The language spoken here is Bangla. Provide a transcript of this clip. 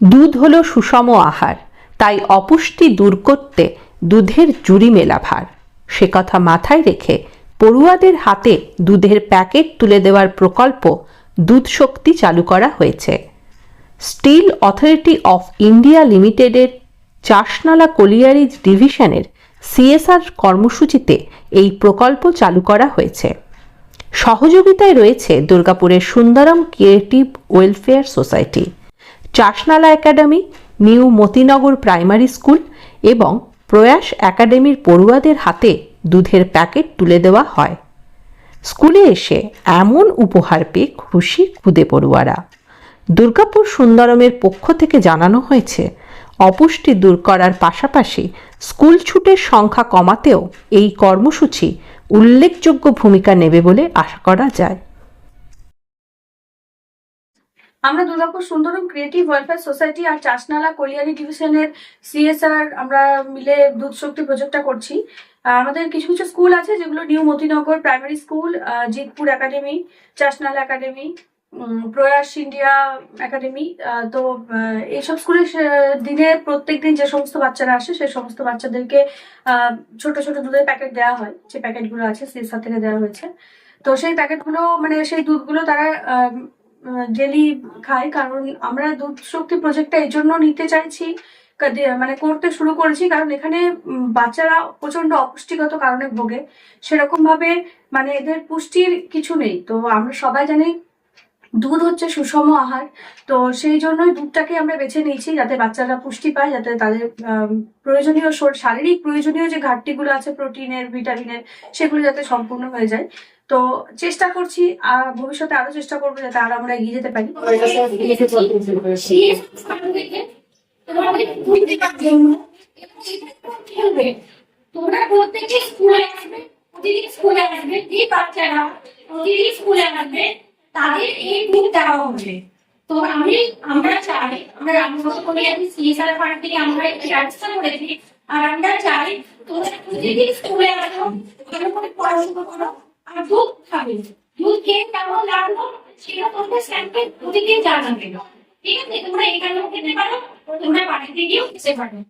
দুধ হলো সুষম আহার, তাই অপুষ্টি দূর করতে দুধের জুড়ি মেলা ভার। সে কথা মাথায় রেখে পড়ুয়াদের হাতে দুধের প্যাকেট তুলে দেওয়ার প্রকল্প দুধ শক্তি চালু করা হয়েছে। স্টিল অথরিটি অফ ইন্ডিয়া লিমিটেডের চাষনালা কোলিয়ারিজ ডিভিশনের সিএসআর কর্মসূচিতে এই প্রকল্প চালু করা হয়েছে। সহযোগিতায় রয়েছে দুর্গাপুরের Sundaram Creative Welfare Society, Chasnala Academy, New Motinagar Primary School এবং প্রয়াস একাডেমির পড়ুয়াদের হাতে দুধের প্যাকেট তুলে দেওয়া হয়। স্কুলে এসে এমন উপহার পেয়ে খুশি খুদে পড়ুয়ারা। দুর্গাপুর সুন্দরমের পক্ষ থেকে জানানো হয়েছে, অপুষ্টি দূর করার পাশাপাশি স্কুল ছুটের সংখ্যা কমাতেও এই কর্মসূচি উল্লেখযোগ্য ভূমিকা নেবে বলে আশা করা যায়। আমরা Durgapur Sundaram Creative Welfare Society আর চাষনালা কোলিয়ারি ডিভিশনের সিএসআর আমরা মিলে দুধ শক্তি প্রজেক্টটা করছি। আমাদের কিছু কিছু স্কুল আছে যেগুলো New Motinagar Primary School, Jitpur Academy, Chasnala Academy, Prayas India Academy. তো এইসব স্কুলে দিনে প্রত্যেক দিন যে সমস্ত বাচ্চারা আসে সেই সমস্ত বাচ্চাদেরকে ছোট ছোট দুধের প্যাকেট দেওয়া হয়। যে প্যাকেটগুলো আছে সিএসআর থেকে দেওয়া হয়েছে। তো সেই প্যাকেটগুলো মানে সেই দুধগুলো তারা ডেলি খাই। কারণ আমরা দুধ শক্তি প্রজেক্টটা এই জন্য নিতে চাইছি, মানে করতে শুরু করেছি, কারণ এখানে বাচ্চারা প্রচন্ড অপুষ্টিগত কারণে ভোগে। সেরকম ভাবে মানে এদের পুষ্টির কিছু নেই। তো আমরা সবাই জানি দুধ হচ্ছে সুষম আহার। তো সেই জন্যই দুধটাকে আমরা বেছে নিয়েছি, যাতে বাচ্চারা পুষ্টি পায়, যাতে তাদের প্রয়োজনীয় শারীরিক প্রয়োজনীয় যে ঘাটতিগুলো আছে প্রোটিনের, ভিটামিনের, সেগুলো যাতে সম্পূর্ণ হয়ে যায়। তো চেষ্টা করছি, আর ভবিষ্যতে আরো চেষ্টা করবো যাতে আরো আমরা এগিয়ে যেতে পারি। তোমরা প্রত্যেকে স্কুলে আসবে, প্রতিদিন স্কুলে আসবে, যে বাচ্চারা প্রতিদিন স্কুলে আসবে তাদের এই দুধ দেওয়া হবে। তো আমরা চাই, আমরা রামনগর কোলিয়ারি সিএসআর ফান্ড থেকে আমরা ব্যবস্থা করেছি, আর আমরা চাই তোমরা প্রতিদিন স্কুলে আসো, ভালো করে পড়াশোনা করো আর দুধ খাবে। দুধ খেয়ে কেমন লাগলো সেটা তোমাদের স্যারকে প্রতিদিন জানাবে। ঠিক আছে, তোমরা এখানেও খেতে পারো, তোমরা বাড়িতে গিয়েও খেতে পারো।